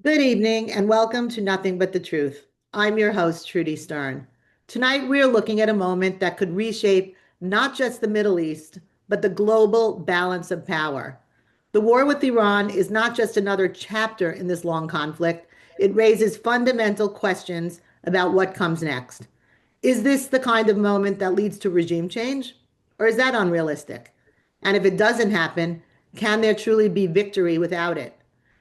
Good evening and welcome to Nothing But the Truth. I'm your host, Trudy Stern. Tonight, we're looking at a moment that could reshape not just the Middle East, but the global balance of power. The war with Iran is not just another chapter in this long conflict, it raises fundamental questions about what comes next. Is this the kind of moment that leads to regime change, or is that unrealistic? And if it doesn't happen, can there truly be victory without it?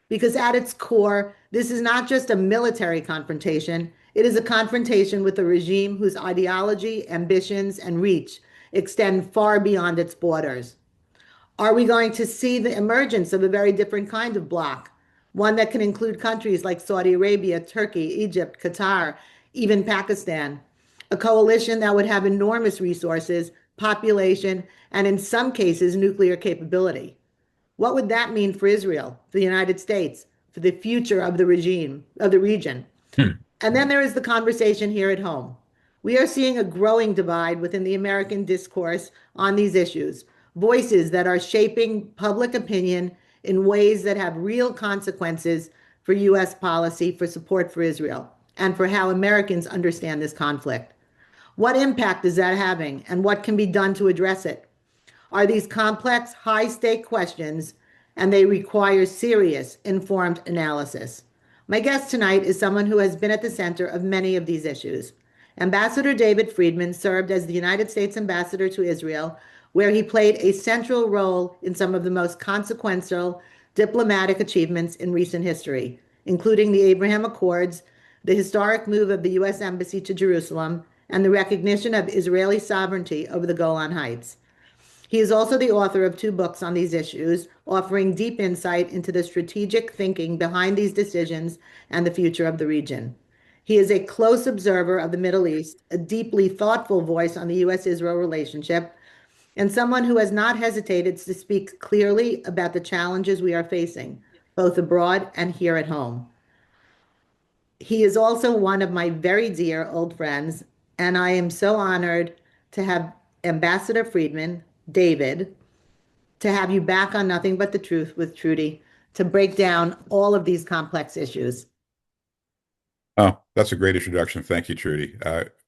Because at its core, this is not just a military confrontation, it is a confrontation with a regime whose ideology, ambitions, and reach extend far beyond its borders. Are we going to see the emergence of a very different kind of bloc, one that can include countries like Saudi Arabia, Turkey, Egypt, Qatar, even Pakistan? A coalition that would have enormous resources, population, and in some cases, nuclear capability. What would that mean for Israel, for the United States, for the future of the regime, of the region? Hmm. And then there is the conversation here at home. We are seeing a growing divide within the American discourse on these issues, voices that are shaping public opinion in ways that have real consequences for U.S. policy for support for Israel and for how Americans understand this conflict. What impact is that having, and what can be done to address it? Are these complex, high stake questions, and they require serious, informed analysis. My guest tonight is someone who has been at the center of many of these issues. Ambassador David Friedman served as the United States ambassador to Israel, where he played a central role in some of the most consequential diplomatic achievements in recent history, including the Abraham Accords, the historic move of the U.S. Embassy to Jerusalem, and the recognition of Israeli sovereignty over the Golan Heights. He is also the author of two books on these issues, offering deep insight into the strategic thinking behind these decisions and the future of the region. He is a close observer of the Middle East, a deeply thoughtful voice on the U.S. Israel relationship, and someone who has not hesitated to speak clearly about the challenges we are facing, both abroad and here at home. He is also one of my very dear old friends, and I am so honored to have Ambassador Friedman, David, to have you back on Nothing But the Truth with Trudy to break down all of these complex issues. Oh, that's a great introduction. Thank you, Trudy.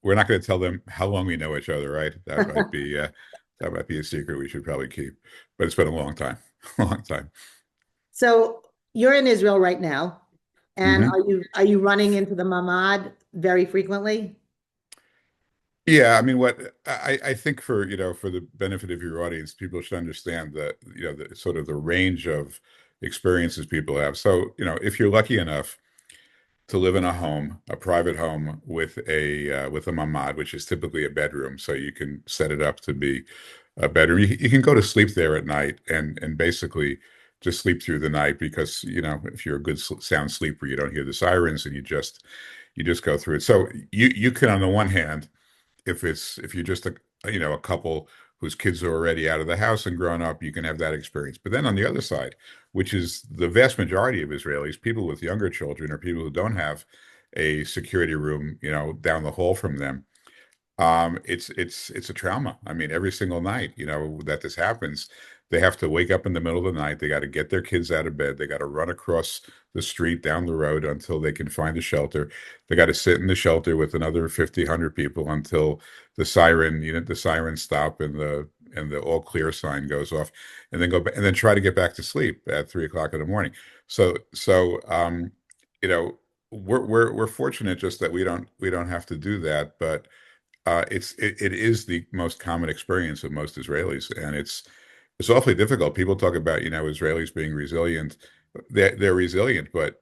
We're not going to tell them how long we know each other, right? That might be a secret we should probably keep. But it's been a long time, a long time. So you're in Israel right now, and Hmm. are you running into the Mamad very frequently? Yeah, I mean, what I think for the benefit of your audience, people should understand that the sort of the range of experiences people have. So, if you're lucky enough to live in a home, a private home with a mamad, which is typically a bedroom, so you can set it up to be a bedroom. You can go to sleep there at night and basically just sleep through the night because if you're a good sound sleeper, you don't hear the sirens and you just go through it. So you can, on the one hand, if you're just a couple whose kids are already out of the house and grown up, you can have that experience. But then on the other side, which is the vast majority of Israelis, people with younger children or people who don't have a security room, down the hall from them, it's a trauma. I mean, every single night, that this happens, they have to wake up in the middle of the night. They got to get their kids out of bed. They got to run across the street down the road until they can find a shelter. They got to sit in the shelter with another 50, 100 people until the siren stop and the all clear sign goes off, and then go back and then try to get back to sleep at 3 o'clock in the morning. So, you know, we're fortunate just that we don't have to do that, but it is the most common experience of most Israelis, and it's awfully difficult. People talk about Israelis being resilient. They're resilient, but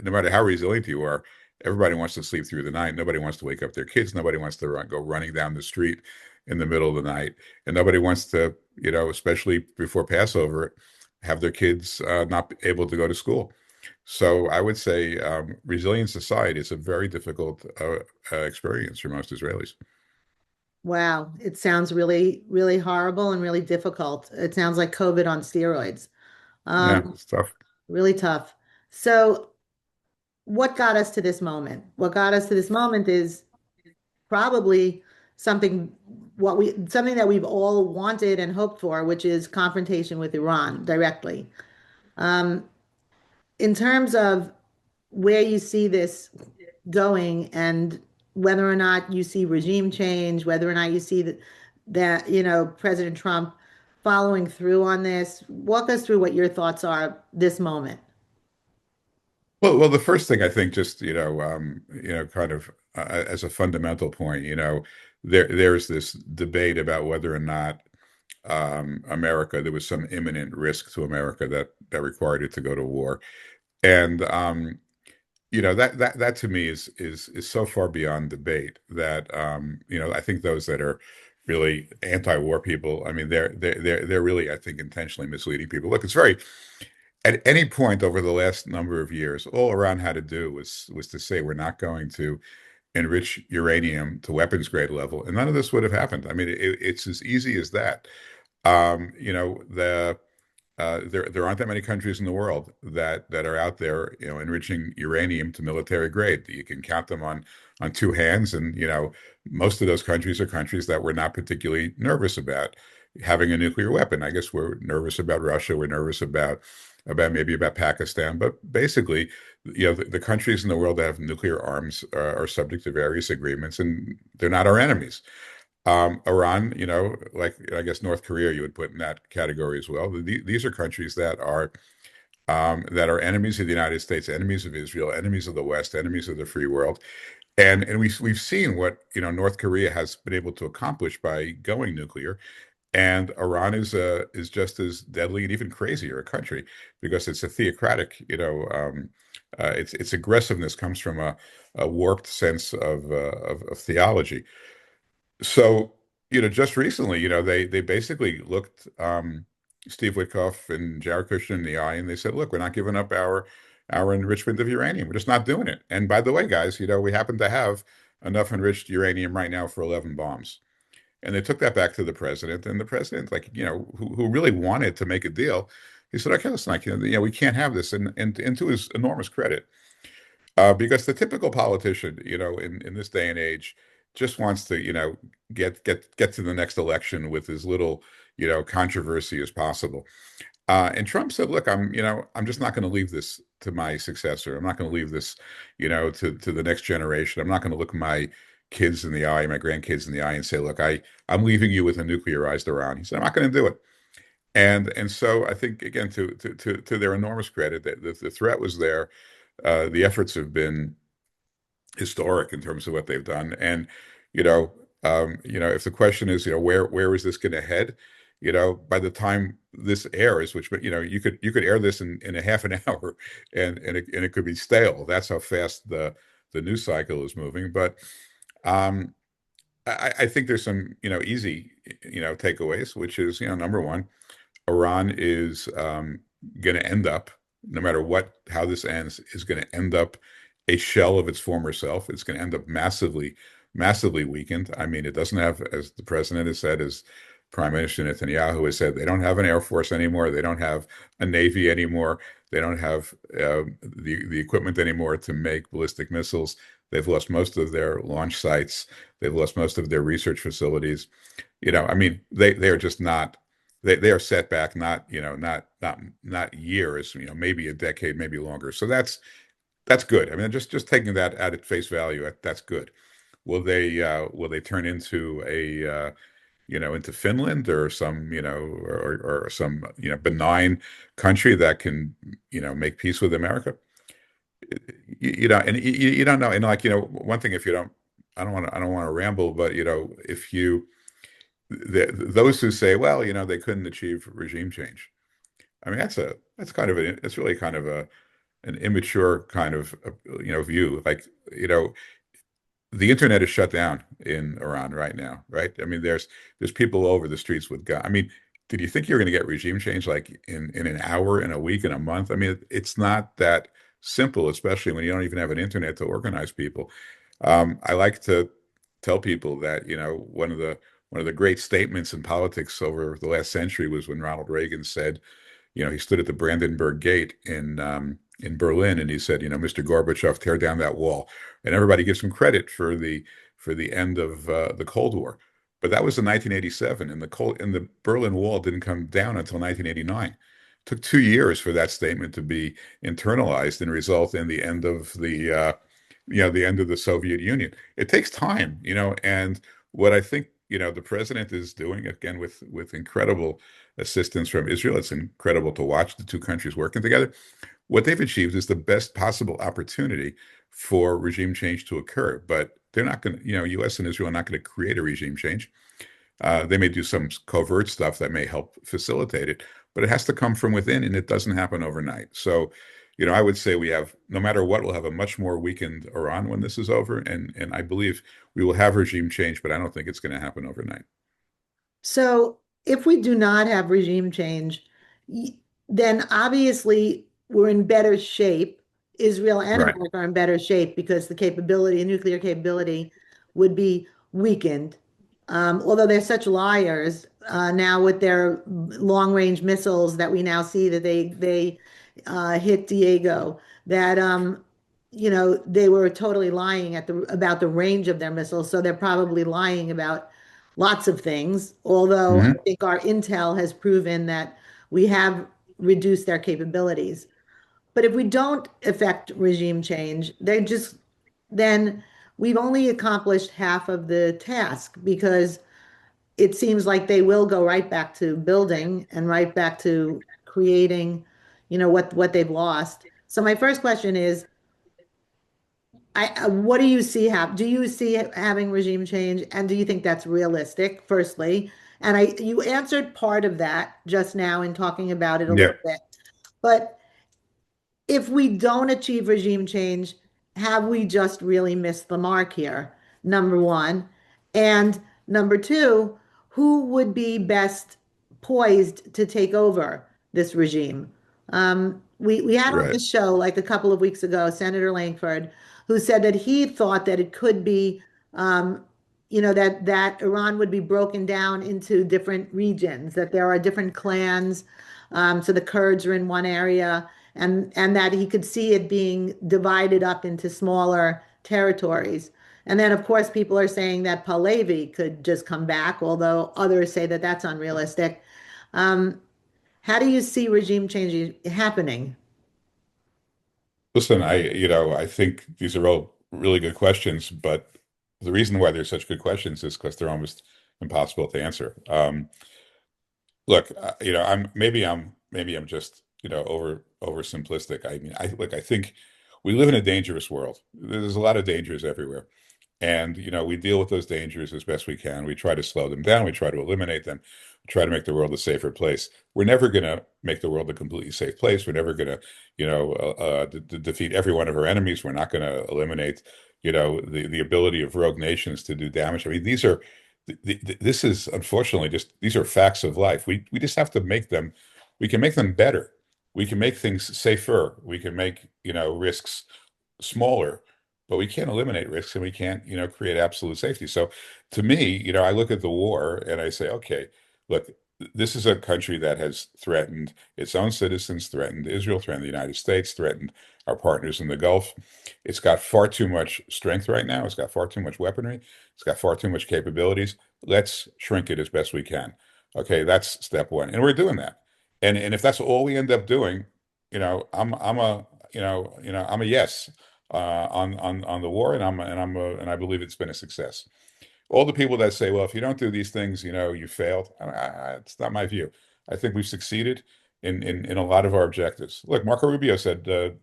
no matter how resilient you are, everybody wants to sleep through the night. Nobody wants to wake up their kids. Nobody wants to go running down the street in the middle of the night, and nobody wants to, especially before Passover, have their kids not able to go to school. So I would say, resilience aside, it's a very difficult experience for most Israelis. Wow, it sounds really, really horrible and really difficult. It sounds like COVID on steroids. Yeah, Um, it's tough. really tough. So, what got us to this moment? What got us to this moment is probably something something that we've all wanted and hoped for, which is confrontation with Iran directly. Um, in terms of where you see this going and whether or not you see regime change, whether or not you see that President Trump following through on this. Walk us through what your thoughts are this moment. Well, the first thing I think, just kind of as a fundamental point, there's this debate about whether or not America there was some imminent risk to America that required it to go to war, and that to me is so far beyond debate that I think those that are really anti-war people, I mean, they're really, I think, intentionally misleading people. Look, it's very at any point over the last number of years, all Iran had to do was to say we're not going to enrich uranium to weapons grade level, and none of this would have happened. I mean, it's as easy as that. There aren't that many countries in the world that are out there, enriching uranium to military grade. You can count them on two hands, and most of those countries are countries that we're not particularly nervous about having a nuclear weapon. I guess we're nervous about Russia. We're nervous about Pakistan, but basically, the countries in the world that have nuclear arms are subject to various agreements, and they're not our enemies. Iran, like I guess North Korea, you would put in that category as well. These are countries that are enemies of the United States, enemies of Israel, enemies of the West, enemies of the free world, and we've seen what North Korea has been able to accomplish by going nuclear, and Iran is just as deadly and even crazier a country because it's a theocratic, its aggressiveness comes from a warped sense of theology. So, just recently, they basically looked Steve Witkoff and Jared Kushner in the eye, and they said, "Look, we're not giving up our enrichment of uranium. We're just not doing it." And by the way, guys, we happen to have enough enriched uranium right now for 11 bombs. And they took that back to the president, and the president, like, who really wanted to make a deal, he said, "Okay, listen, we can't have this." And to his enormous credit, because the typical politician, in this day and age, just wants to, get to the next election with as little, controversy as possible. And Trump said, "Look, I'm just not going to leave this to my successor. I'm not going to leave this, to the next generation. I'm not going to look my kids in the eye, my grandkids in the eye, and say, look, I'm leaving you with a nuclearized Iran." He said, "I'm not going to do it." And so I think, again, to their enormous credit, that the threat was there. The efforts have been historic in terms of what they've done. And if the question is, where is this going to head? By the time this airs, which, you could air this in a half an hour, and it could be stale. That's how fast the news cycle is moving. But um, I think there's some easy takeaways, which is, number one, Iran is going to end up, no matter how this ends, is going to end up a shell of its former self. It's going to end up massively, massively weakened. I mean, it doesn't have, as the president has said, as Prime Minister Netanyahu has said, they don't have an air force anymore. They don't have a navy anymore. They don't have the equipment anymore to make ballistic missiles. They've lost most of their launch sites. They've lost most of their research facilities. I mean, they are just not they are set back, not years, maybe a decade, maybe longer. So that's good. I mean, just taking that at face value, that's good. Will they turn into into Finland or some or some benign country that can make peace with America? And you don't know. And, like, one thing, if you don't, I don't want to ramble, but if those who say, well, they couldn't achieve regime change. I mean, that's kind of it's really kind of an immature kind of view. Like, the internet is shut down in Iran right now, right? I mean, there's people all over the streets with guns. I mean, did you think you're going to get regime change like in an hour, in a week, in a month? I mean, it's not that simple, especially when you don't even have an internet to organize people. I like to tell people that one of the great statements in politics over the last century was when Ronald Reagan said, he stood at the Brandenburg Gate in Berlin, and he said, "Mr. Gorbachev, tear down that wall." And everybody gives him credit for the end of the Cold War, but that was in 1987, and the Berlin Wall didn't come down until 1989. took 2 years for that statement to be internalized and result in the end of the end of the Soviet Union. It takes time, and what I think, the president is doing, again, with incredible assistance from Israel. It's incredible to watch the two countries working together. What they've achieved is the best possible opportunity for regime change to occur, but they're not going to, U.S. and Israel are not going to create a regime change. They may do some covert stuff that may help facilitate it, but it has to come from within, and it doesn't happen overnight. So, I would say we have, no matter what, we'll have a much more weakened Iran when this is over, and I believe we will have regime change, but I don't think it's going to happen overnight. So if we do not have regime change, then obviously we're in better shape. Israel and Right. America are in better shape because the capability, nuclear capability, would be weakened. Although they're such liars now with their long-range missiles that we now see that they hit Diego, that they were totally lying about the range of their missiles. So they're probably lying about lots of things, although I Hmm. think our intel has proven that we have reduced their capabilities. But if we don't effect regime change, then we've only accomplished half of the task because it seems like they will go right back to building and right back to creating, what they've lost. So my first question is, what do you see do you see having regime change, and do you think that's realistic, firstly? And you answered part of that just now in talking about it a Yeah. little bit. But if we don't achieve regime change, have we just really missed the mark here? Number one. And number two, who would be best poised to take over this regime? We had on Right. this show like a couple of weeks ago, Senator Langford, who said that he thought that it could be, um, that Iran would be broken down into different regions, that there are different clans. So the Kurds are in one area, and that he could see it being divided up into smaller territories. And then, of course, people are saying that Pahlavi could just come back, although others say that that's unrealistic. Um, how do you see regime change happening? Listen, I think these are all really good questions, but the reason why they're such good questions is because they're almost impossible to answer. Look, maybe I'm just, over simplistic. I mean, I think we live in a dangerous world. There's a lot of dangers everywhere. And, we deal with those dangers as best we can. We try to slow them down. We try to eliminate them. We try to make the world a safer place. We're never going to make the world a completely safe place. We're never going to, defeat every one of our enemies. We're not going to eliminate, the ability of rogue nations to do damage. I mean, this is unfortunately just, these are facts of life. We just have to make them, we can make them better. We can make things safer. We can make, risks smaller, but we can't eliminate risks and we can't, create absolute safety. So to me, I look at the war and I say, okay, look, this is a country that has threatened its own citizens, threatened Israel, threatened the United States, threatened our partners in the Gulf. It's got far too much strength right now. It's got far too much weaponry. It's got far too much capabilities. Let's shrink it as best we can. Okay, that's step one. And we're doing that. And if that's all we end up doing, I'm a yes on the war, and I believe it's been a success. All the people that say, well, if you don't do these things, you failed. It's not my view. I think we've succeeded in a lot of our objectives. Look, Marco Rubio said the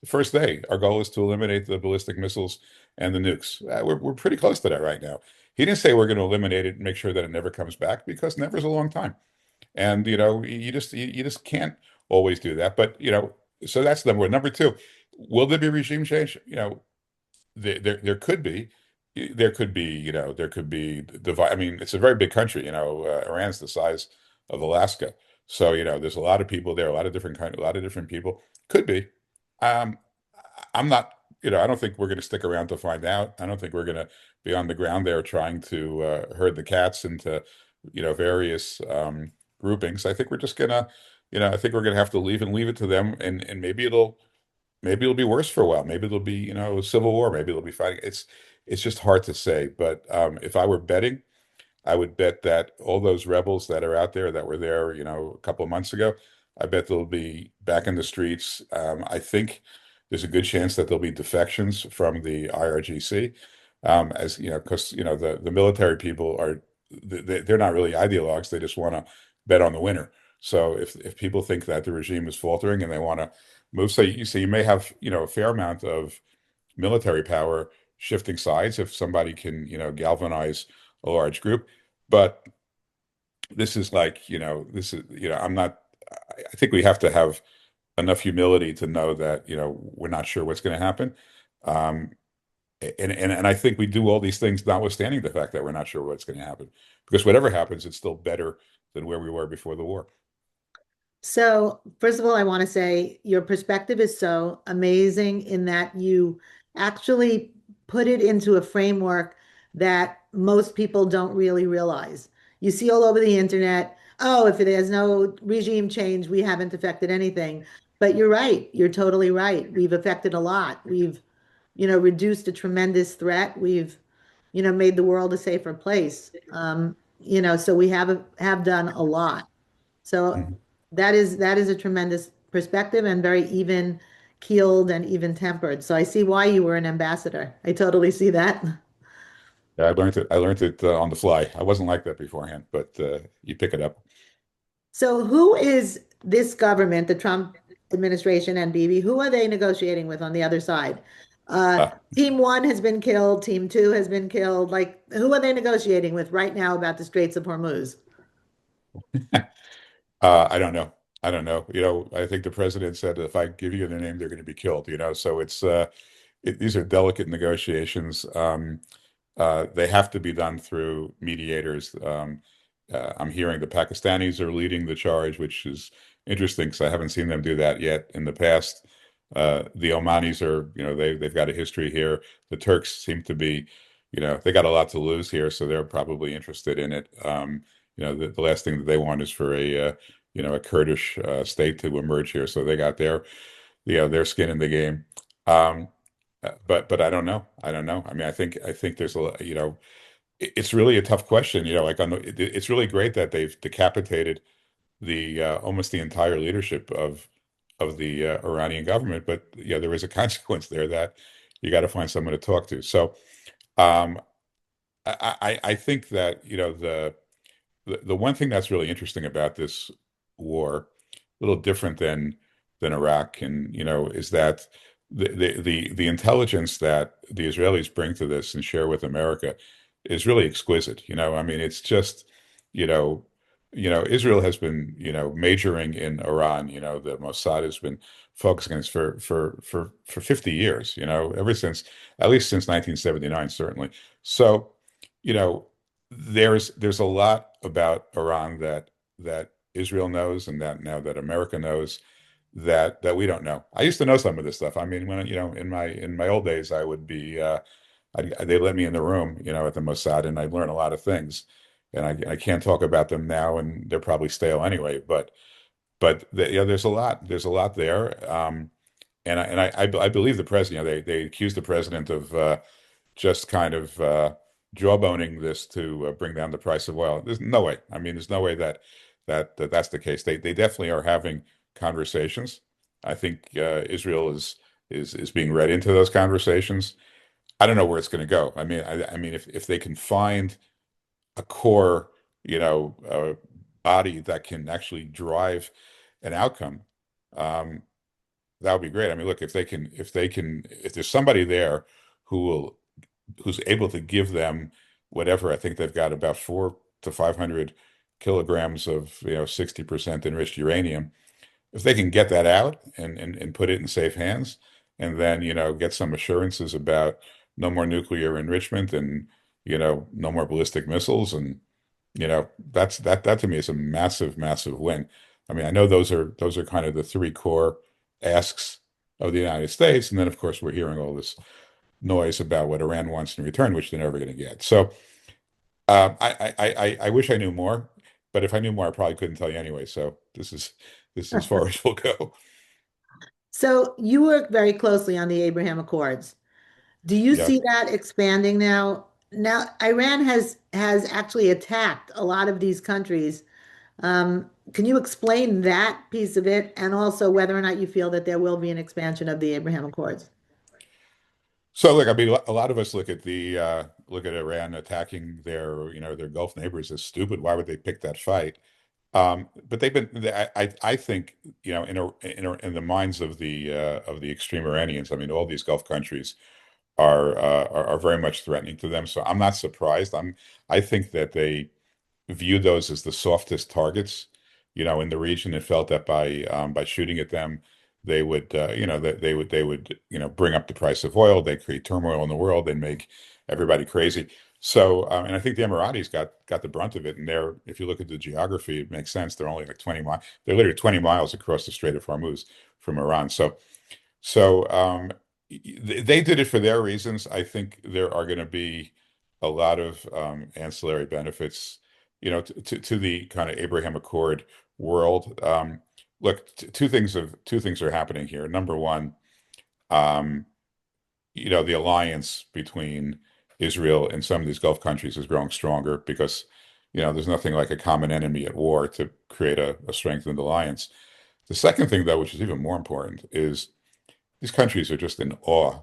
first day, our goal is to eliminate the ballistic missiles and the nukes. We're pretty close to that right now. He didn't say we're going to eliminate it and make sure that it never comes back, because never is a long time. And you just can't always do that. But so that's number one. Number two, will there be regime change? There could be. There could be divide. I mean, it's a very big country. Iran's the size of Alaska, so there's a lot of people there, a lot of different a lot of different people. Could be. Um, I'm not. I don't think we're going to stick around to find out. I don't think we're going to be on the ground there trying to herd the cats into various groupings. I think we're just gonna, I think we're gonna have to leave it to them, and maybe it'll be worse for a while. Maybe it'll be, a civil war. Maybe it'll be fighting. It's just hard to say. But if I were betting, I would bet that all those rebels that are out there that were there, a couple of months ago, I bet they'll be back in the streets. I think there's a good chance that there'll be defections from the IRGC, as you know, because the military people are they're not really ideologues. They just want to bet on the winner. So if people think that the regime is faltering and they want to move, so you may have a fair amount of military power shifting sides if somebody can galvanize a large group. But this is like, this is, I'm not, I think we have to have enough humility to know that, we're not sure what's going to happen. Um, and I think we do all these things notwithstanding the fact that we're not sure what's going to happen. Because whatever happens, it's still better than where we were before the war. So, first of all, I want to say your perspective is so amazing in that you actually put it into a framework that most people don't really realize. You see all over the internet, oh, if there's no regime change, we haven't affected anything. But you're right. You're totally right. We've affected a lot. We've, reduced a tremendous threat. We've, made the world a safer place. So we have done a lot. So Mhm. that is a tremendous perspective and very even keeled and even tempered. So I see why you were an ambassador. I totally see that. Yeah, I learned it on the fly. I wasn't like that beforehand, but you pick it up. So who is this government, the Trump administration and Bibi, who are they negotiating with on the other side? Uh, Uh, Team one has been killed, team two has been killed. Like, who are they negotiating with right now about the Straits of Hormuz? I don't know. I don't know. I think the president said if I give you their name, they're going to be killed. So these are delicate negotiations. They have to be done through mediators. I'm hearing the Pakistanis are leading the charge, which is interesting because I haven't seen them do that yet in the past. The Omanis are, they've got a history here. The Turks seem to be, they got a lot to lose here, so they're probably interested in it. The last thing that they want is for a Kurdish state to emerge here, so they got their skin in the game. Um, but I don't know. I don't know. I mean, I think there's it's really a tough question. Like it's really great that they've decapitated the almost the entire leadership of the Iranian government, but there is a consequence there that you got to find someone to talk to. So um, I think that the one thing that's really interesting about this war, a little different than Iraq, and is that the intelligence that the Israelis bring to this and share with America is really exquisite. I mean, it's just, you know, Israel has been, majoring in Iran. The Mossad has been focusing on this for 50 years. Ever since, at least since 1979, certainly. So, you know there's a lot about Iran that Israel knows and that now that America knows that we don't know. I used to know some of this stuff. I mean, when in my old days, I would be they let me in the room, at the Mossad, and I learned a lot of things. And I can't talk about them now, and they're probably stale anyway. But there's a lot there. And I believe the president. They accused the president of just kind of jawboning this to bring down the price of oil. There's no way. I mean, there's no way that's the case. They definitely are having conversations. I think Israel is being read into those conversations. I don't know where it's going to go. I mean, if they can find a core, body that can actually drive an outcome, um, that would be great. I mean, look, if there's somebody there who's able to give them whatever. I think they've got about 400 to 500 kilograms of 60% enriched uranium. If they can get that out and put it in safe hands, and then get some assurances about no more nuclear enrichment and no more ballistic missiles, and that to me is a massive, massive win. I mean, I know those are kind of the three core asks of the United States, and then of course we're hearing all this noise about what Iran wants in return, which they're never going to get. So I wish I knew more, but if I knew more, I probably couldn't tell you anyway. So this is as far as we'll go. So you work very closely on the Abraham Accords. Do you Yeah. see that expanding now? Now, Iran has actually attacked a lot of these countries. Can you explain that piece of it and also whether or not you feel that there will be an expansion of the Abraham Accords? So look, I mean, a lot of us look at the look at Iran attacking their, their Gulf neighbors as stupid. Why would they pick that fight? But they've been, I think, in the minds of the extreme Iranians, I mean, all these Gulf countries are very much threatening to them. So I'm not surprised. I think that they viewed those as the softest targets, in the region, and felt that by shooting at them, they would, they would, bring up the price of oil. They create turmoil in the world. They make everybody crazy. So, and I think the Emiratis got the brunt of it. And they're, if you look at the geography, it makes sense. They're only like 20 miles. They're literally 20 miles across the Strait of Hormuz from Iran. So they did it for their reasons. I think there are going to be a lot of ancillary benefits, to the kind of Abraham Accord world. Look, two things are happening here. Number one, um, the alliance between Israel and some of these Gulf countries is growing stronger because, there's nothing like a common enemy at war to create a strengthened alliance. The second thing, though, which is even more important, is these countries are just in awe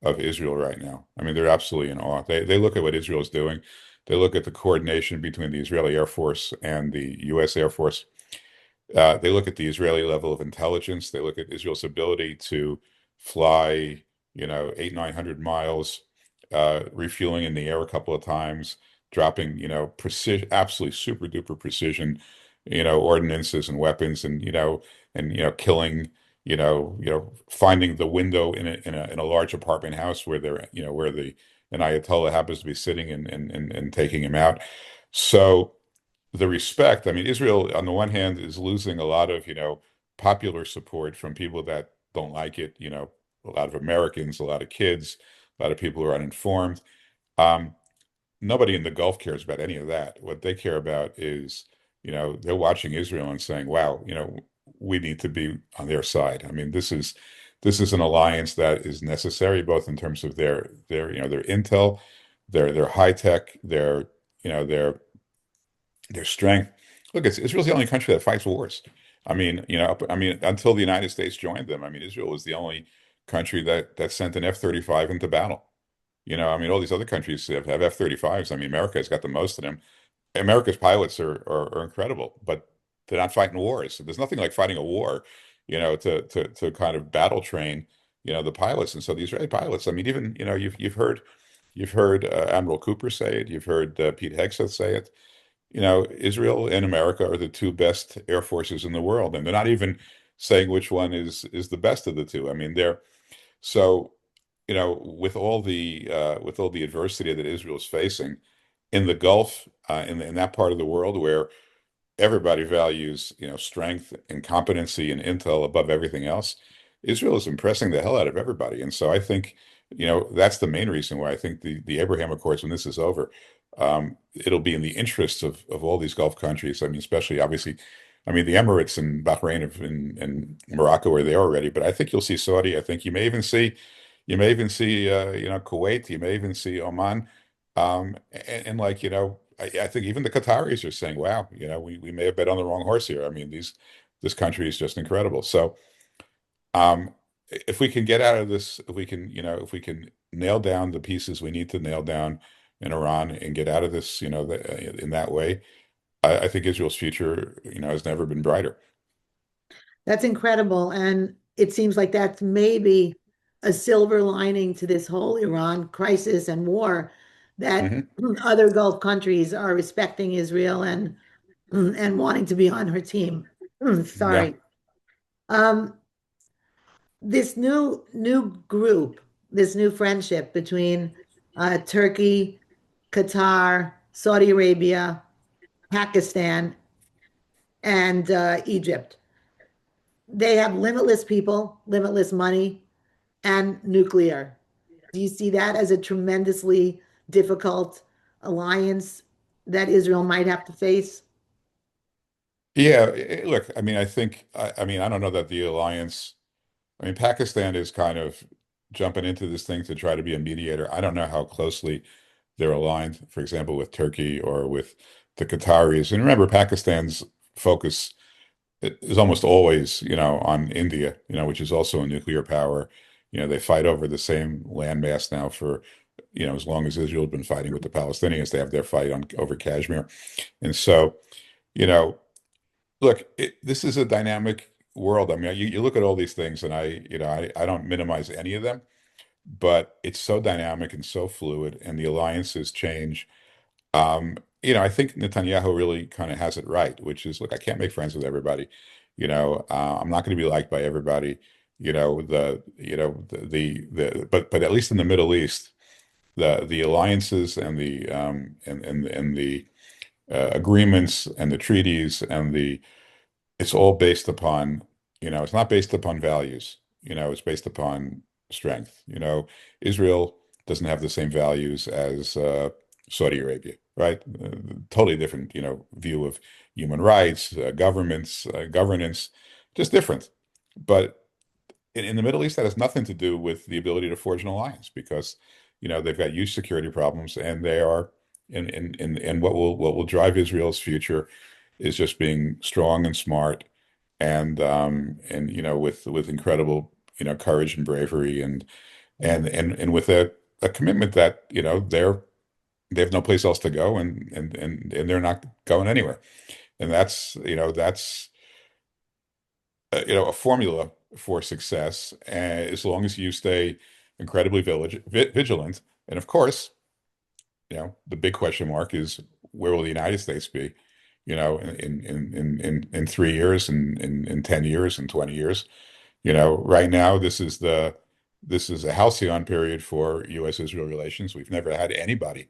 of Israel right now. I mean, they're absolutely in awe. They look at what Israel is doing. They look at the coordination between the Israeli Air Force and the U.S. Air Force. They look at the Israeli level of intelligence. They look at Israel's ability to fly, 900 miles, refueling in the air a couple of times, dropping, precision, absolutely super duper precision, ordinances and weapons, and killing, finding the window in a large apartment house where they're, where the an Ayatollah happens to be sitting, and taking him out. So the respect, I mean, Israel on the one hand is losing a lot of, popular support from people that don't like it, a lot of Americans, a lot of kids, a lot of people who are uninformed. Um, Nobody in the Gulf cares about any of that. What they care about is, they're watching Israel and saying, wow, we need to be on their side. I mean, this is an alliance that is necessary both in terms of their intel, their high tech, their strength. Look, Israel's the only country that fights wars. I mean, until the United States joined them, I mean, Israel was the only country that sent an F-35 into battle. I mean, all these other countries have F-35s. I mean, America has got the most of them. America's pilots are incredible, but they're not fighting wars. So there's nothing like fighting a war, to kind of battle train, the pilots. And so the Israeli pilots, I mean, even, you've heard Admiral Cooper say it. You've heard Pete Hegseth say it. Israel and America are the two best air forces in the world, and they're not even saying which one is the best of the two. I mean, they're so, with all the adversity that Israel is facing in the Gulf, in that part of the world where everybody values, strength and competency and intel above everything else. Israel is impressing the hell out of everybody. And so I think, that's the main reason why I think the Abraham Accords, when this is over, it'll be in the interests of all these Gulf countries. I mean, especially obviously, I mean, the Emirates and Bahrain and Morocco are there already, but I think you'll see Saudi. I think you may even see, Kuwait. You may even see Oman. And like, I think even the Qataris are saying, wow, we may have bet on the wrong horse here. I mean, this country is just incredible. So, um, if we can get out of this, if we can nail down the pieces we need to nail down in Iran and get out of this, in that way, I think Israel's future, has never been brighter. That's incredible. And it seems like that's maybe a silver lining to this whole Iran crisis and war, that Hmm. other Gulf countries are respecting Israel and wanting to be on her team. Yeah. Sorry. Um, this new group, this new friendship between Turkey, Qatar, Saudi Arabia, Pakistan, and Egypt. They have limitless people, limitless money, and nuclear. Do you see that as a tremendously difficult alliance that Israel might have to face? Yeah. Look, I mean, I don't know that the alliance, I mean, Pakistan is kind of jumping into this thing to try to be a mediator. I don't know how closely they're aligned, for example, with Turkey or with the Qataris. And remember, Pakistan's focus it is almost always, on India, which is also a nuclear power. They fight over the same landmass now for, as long as Israel has been fighting with the Palestinians. They have their fight on over Kashmir. And so, you know, look, this is a dynamic world. I mean, you look at all these things, and I don't minimize any of them, but it's so dynamic and so fluid, and the alliances change. I think Netanyahu really kind of has it right, which is, look, I can't make friends with everybody. I'm not going to be liked by everybody. But at least in the Middle East, the alliances and the agreements and the treaties and the it's all based upon, it's not based upon values, it's based upon strength. Israel doesn't have the same values as Saudi Arabia, right? Totally different, view of human rights, governance, just different. But in the Middle East, that has nothing to do with the ability to forge an alliance because, they've got huge security problems and they are, and what will drive Israel's future is just being strong and smart and with incredible courage and bravery and with a commitment that they have no place else to go and they're not going anywhere. And that's a formula for success, as long as you stay incredibly vigilant. And of course, the big question mark is where will the United States be, in 3 years and in 10 years and 20 years. Right now, this is a halcyon period for U.S.-Israel relations. We've never had anybody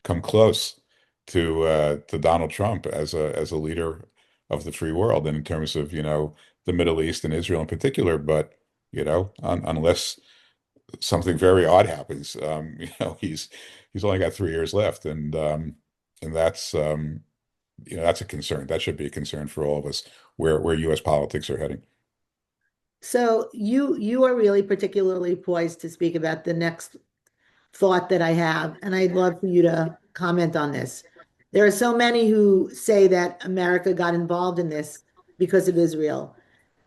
come close to Donald Trump as a leader of the free world, and in terms of the Middle East and Israel in particular. But unless something very odd happens, he's only got 3 years left, and that's a concern. That should be a concern for all of us where U.S. politics are heading. So you are really particularly poised to speak about the next thought that I have, and I'd love for you to comment on this. There are so many who say that America got involved in this because of Israel,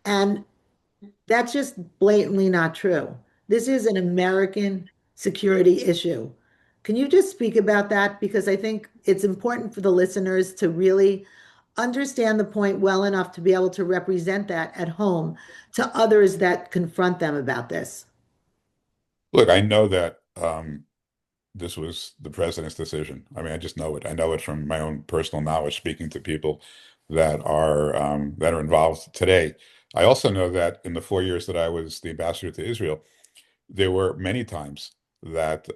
and that's just blatantly not true. This is an American security issue. Can you just speak about that? Because I think it's important for the listeners to really understand the point well enough to be able to represent that at home to others that confront them about this. Look, I know that this was the president's decision. I mean, I just know it. I know it from my own personal knowledge, speaking to people that are involved today. I also know that in the 4 years that I was the ambassador to Israel, there were many times that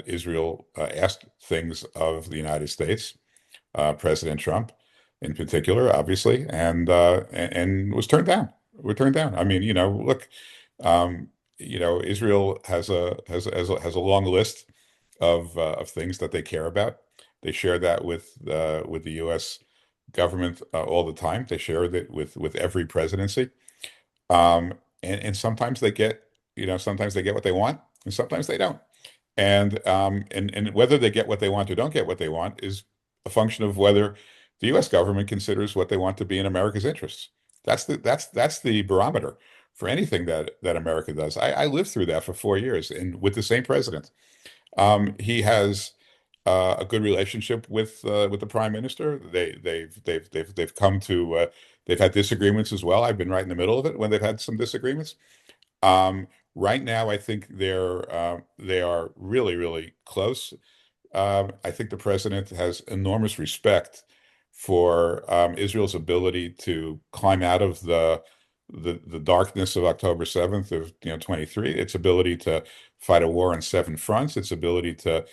Israel asked things of the United States, President Trump in particular, obviously, and was turned down. Were turned down. I mean, look, um, Israel has a long list of things that they care about. They share that with the U.S. government all the time. They share that with every presidency. And sometimes they get what they want, and sometimes they don't. And whether they get what they want or don't get what they want is a function of whether the U.S. government considers what they want to be in America's interests. That's the barometer for anything that America does. I lived through that for 4 years, and with the same president. He has a good relationship with the prime minister. They've come to they've had disagreements as well. I've been right in the middle of it when they've had some disagreements. Right now, I think they are really, really close. I think the president has enormous respect for Israel's ability to climb out of the darkness of October 7th of 23. Its ability to fight a war on seven fronts. Its ability to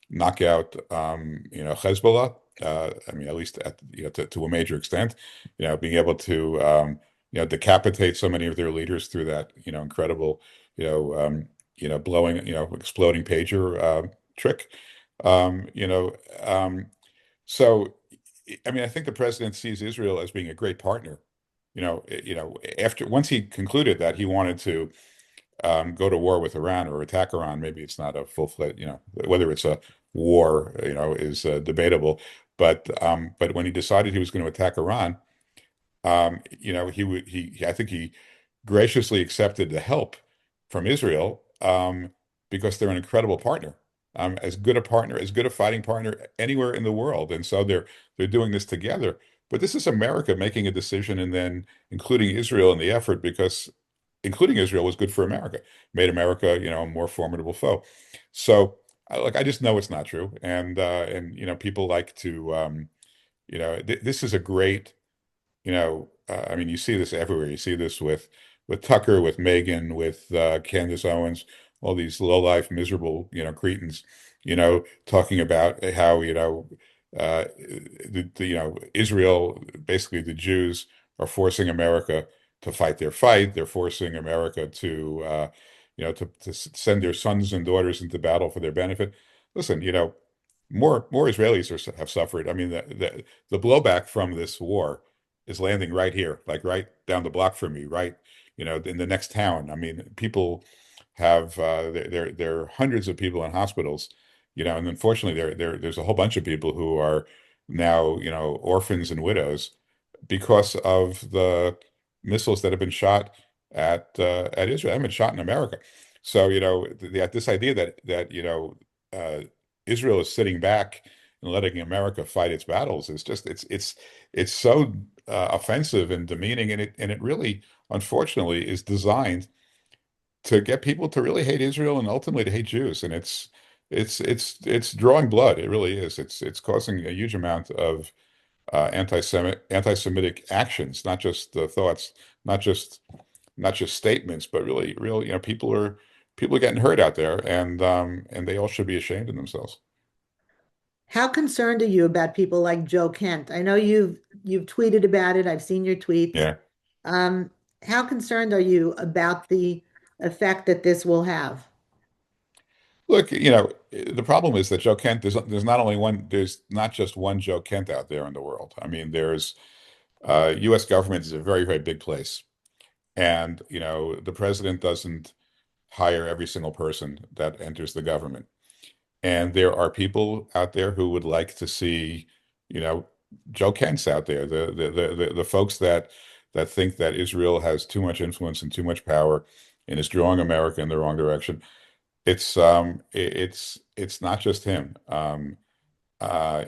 knock out Hezbollah. I mean, at least to a major extent. Being able to decapitate so many of their leaders through that incredible blowing exploding pager trick. Um, you know, um, so I mean, I think the president sees Israel as being a great partner. After once he concluded that he wanted to go to war with Iran or attack Iran, maybe it's not a full-fledged, whether it's a war, is debatable. But when he decided he was going to attack Iran, I think he graciously accepted the help from Israel, because they're an incredible partner, as good a partner, as good a fighting partner anywhere in the world. And so they're doing this together. But this is America making a decision and then including Israel in the effort, because including Israel was good for America, made America, a more formidable foe. So, I just know it's not true, and people like to, this is a great, I mean, you see this everywhere. You see this with Tucker, with Megan, with Candace Owens, all these low-life, miserable, cretins, talking about how, Israel, basically the Jews are forcing America to fight their fight. They're forcing America to, to send their sons and daughters into battle for their benefit. Listen, more Israelis have suffered. I mean, the blowback from this war is landing right here, like right down the block from me, right, in the next town. I mean, people have there are hundreds of people in hospitals, and unfortunately there's a whole bunch of people who are now, orphans and widows because of the missiles that have been shot at Israel. Have been shot in America. So, this idea that Israel is sitting back and letting America fight its battles is just it's so offensive and demeaning, and it really, unfortunately, is designed to get people to really hate Israel and ultimately to hate Jews. And it's drawing blood. It really is. It's causing a huge amount of anti-Semitic actions, not just the thoughts, not just not just statements, but really, real, people are getting hurt out there, and they all should be ashamed of themselves. How concerned are you about people like Joe Kent? I know you've tweeted about it. I've seen your tweets. Yeah. Um, how concerned are you about the effect that this will have? Look, the problem is that Joe Kent, there's not just one Joe Kent out there in the world. I mean, there's U.S. government is a very, very big place. And, the president doesn't hire every single person that enters the government. And there are people out there who would like to see, you know, Joe Kent's out there, the folks that think that Israel has too much influence and too much power and is drawing America in the wrong direction. It's not just him.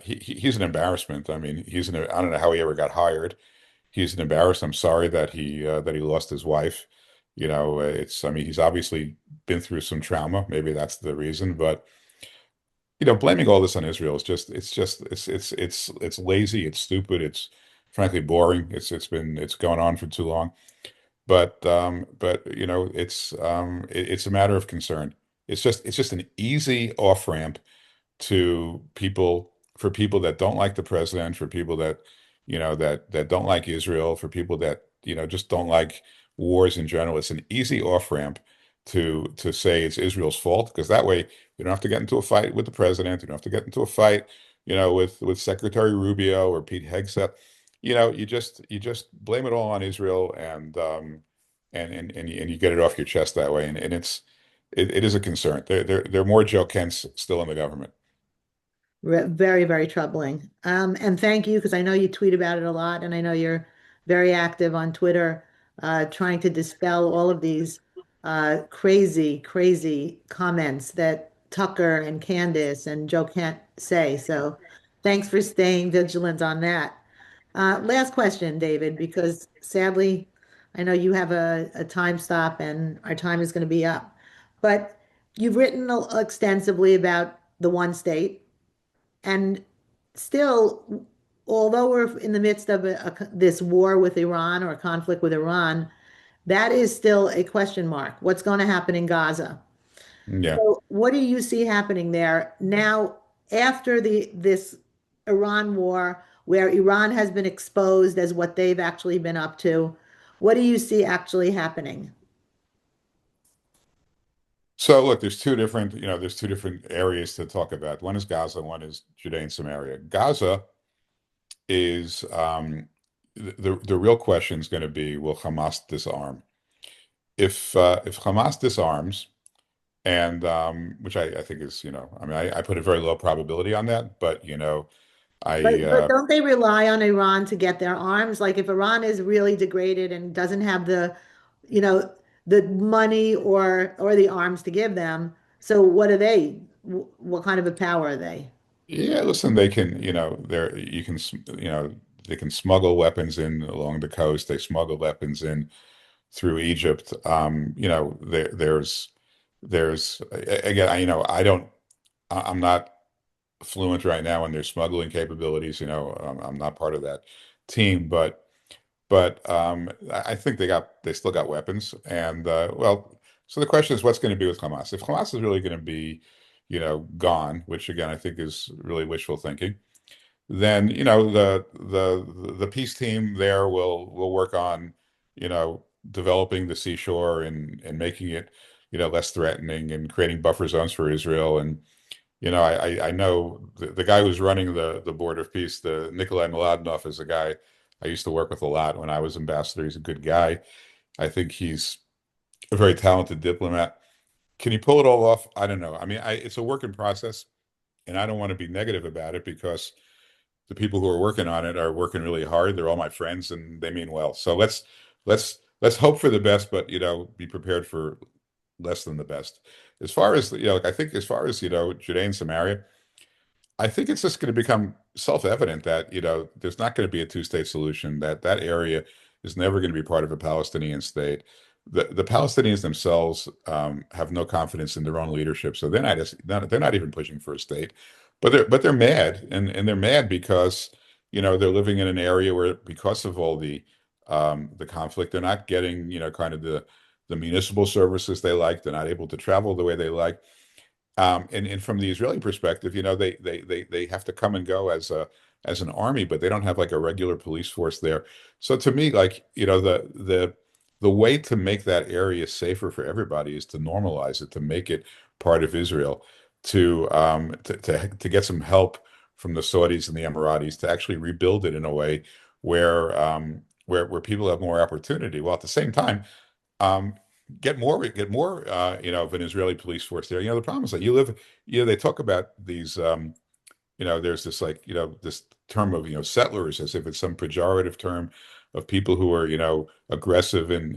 He's an embarrassment. I mean, I don't know how he ever got hired. He's an embarrassment. I'm sorry that he lost his wife. I mean, he's obviously been through some trauma. Maybe that's the reason, but blaming all this on Israel is it's lazy, it's stupid, it's frankly boring. It's gone on for too long. But it's a matter of concern. It's just an easy off ramp to people for people that don't like the president, for people that don't like Israel, for people that just don't like wars in general. It's an easy off ramp to say it's Israel's fault, because that way you don't have to get into a fight with the president. You don't have to get into a fight, with Secretary Rubio or Pete Hegseth. You just blame it all on Israel, and you get it off your chest that way. And it is a concern. There are more Joe Kents still in the government. Very, very troubling. And thank you, because I know you tweet about it a lot, and I know you're very active on Twitter, trying to dispel all of these crazy, crazy comments that Tucker and Candace and Joe can't say. So thanks for staying vigilant on that. Last question, David, because sadly, I know you have a time stop and our time is going to be up. But you've written extensively about the one state. And still, although we're in the midst of this war with Iran or a conflict with Iran, that is still a question mark. What's going to happen in Gaza? Yeah. So, what do you see happening there now after this Iran war, where Iran has been exposed as what they've actually been up to? What do you see actually happening? So look, there's two different areas to talk about. One is Gaza, one is Judea and Samaria. Gaza is the real question is going to be, will Hamas disarm? If Hamas disarms, and which I think is, I mean, I put a very low probability on that, but I But don't they rely on Iran to get their arms? Like if Iran is really degraded and doesn't have you know, the money or the arms to give them, so what are they? What kind of a power are they? yeah, listen, they can, there you can, they can smuggle weapons in along the coast. They smuggle weapons in through Egypt. There's again, I don't, I'm not fluent right now in their smuggling capabilities. I'm not part of that team, but I think they still got weapons. And well, so the question is, what's going to be with Hamas? If Hamas is really going to be, gone, which again I think is really wishful thinking, then the peace team there will work on developing the seashore and making it less threatening and creating buffer zones for Israel. And I know the guy who's running the Board of Peace, the Nikolai Mladenov, is a guy I used to work with a lot when I was ambassador. He's a good guy. I think he's a very talented diplomat. Can he pull it all off? I don't know. I mean, it's a work in process, and I don't want to be negative about it because the people who are working on it are working really hard. They're all my friends and they mean well. So let's hope for the best, but be prepared for less than the best. As far as like I think as far as Judea and Samaria, I think it's just going to become self-evident that, there's not going to be a two-state solution, that that area is never going to be part of a Palestinian state. The Palestinians themselves have no confidence in their own leadership, so they're not even pushing for a state, but they're mad, and they're mad because they're living in an area where, because of all the conflict, they're not getting kind of the municipal services they like. They're not able to travel the way they like. And from the Israeli perspective, they have to come and go as an army, but they don't have like a regular police force there. So to me, like, the way to make that area safer for everybody is to normalize it, to make it part of Israel, to get some help from the Saudis and the Emiratis to actually rebuild it in a way where people have more opportunity, while at the same time um, get more of an Israeli police force there. The problem is that they talk about these there's this, like, this term of settlers, as if it's some pejorative term of people who are aggressive. And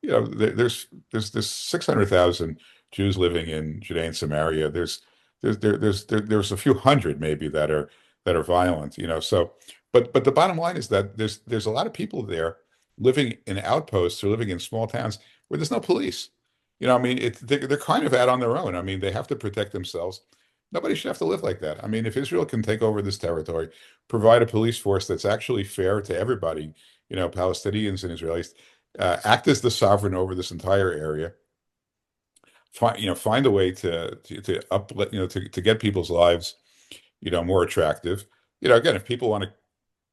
there's 600,000 Jews living in Judea and Samaria. There's a few hundred maybe that are violent. So but the bottom line is that there's a lot of people there living in outposts or living in small towns where there's no police. I mean, they're kind of out on their own. I mean, they have to protect themselves. Nobody should have to live like that. I mean, if Israel can take over this territory, provide a police force that's actually fair to everybody, Palestinians and Israelis, act as the sovereign over this entire area, find a way to up, to get people's lives, more attractive. Again, if people want to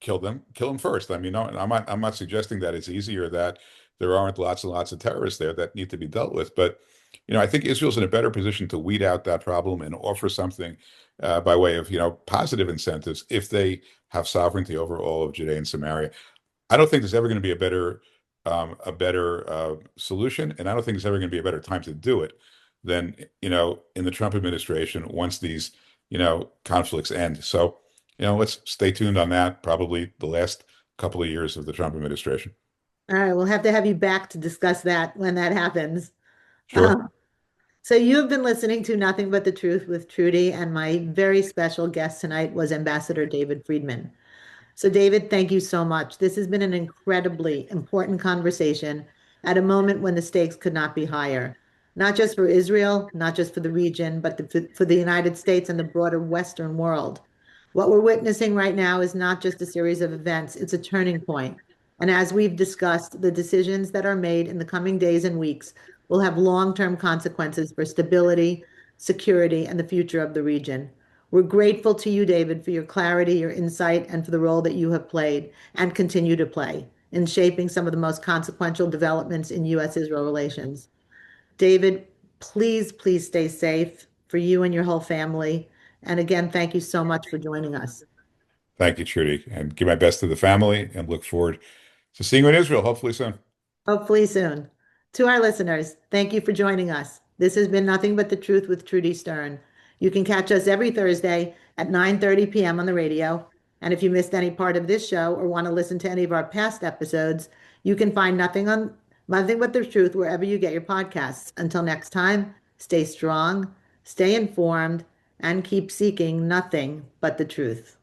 kill them first. I mean, no, I'm not suggesting that it's easy or that there aren't lots and lots of terrorists there that need to be dealt with. But I think Israel's in a better position to weed out that problem and offer something by way of positive incentives if they have sovereignty over all of Judea and Samaria. I don't think there's ever going to be a better solution, and I don't think there's ever going to be a better time to do it than in the Trump administration once these conflicts end. So let's stay tuned on that. Probably the last couple of years of the Trump administration. All right, we'll have to have you back to discuss that when that happens. Sure. Um, so you've been listening to Nothing But the Truth with Trudy, and my very special guest tonight was Ambassador David Friedman. So, David, thank you so much. This has been an incredibly important conversation at a moment when the stakes could not be higher, not just for Israel, not just for the region, but for the United States and the broader Western world. What we're witnessing right now is not just a series of events, it's a turning point. And as we've discussed, the decisions that are made in the coming days and weeks will have long-term consequences for stability, security, and the future of the region. We're grateful to you, David, for your clarity, your insight, and for the role that you have played and continue to play in shaping some of the most consequential developments in U.S.-Israel relations. David, please stay safe for you and your whole family. And again, thank you so much for joining us. Thank you, Trudy, and give my best to the family and look forward to seeing you in Israel, hopefully soon. Hopefully soon. To our listeners, thank you for joining us. This has been Nothing But the Truth with Trudy Stern. You can catch us every Thursday at 9:30 p.m. on the radio. And if you missed any part of this show or want to listen to any of our past episodes, you can find Nothing But the Truth wherever you get your podcasts. Until next time, stay strong, stay informed, and keep seeking nothing but the truth.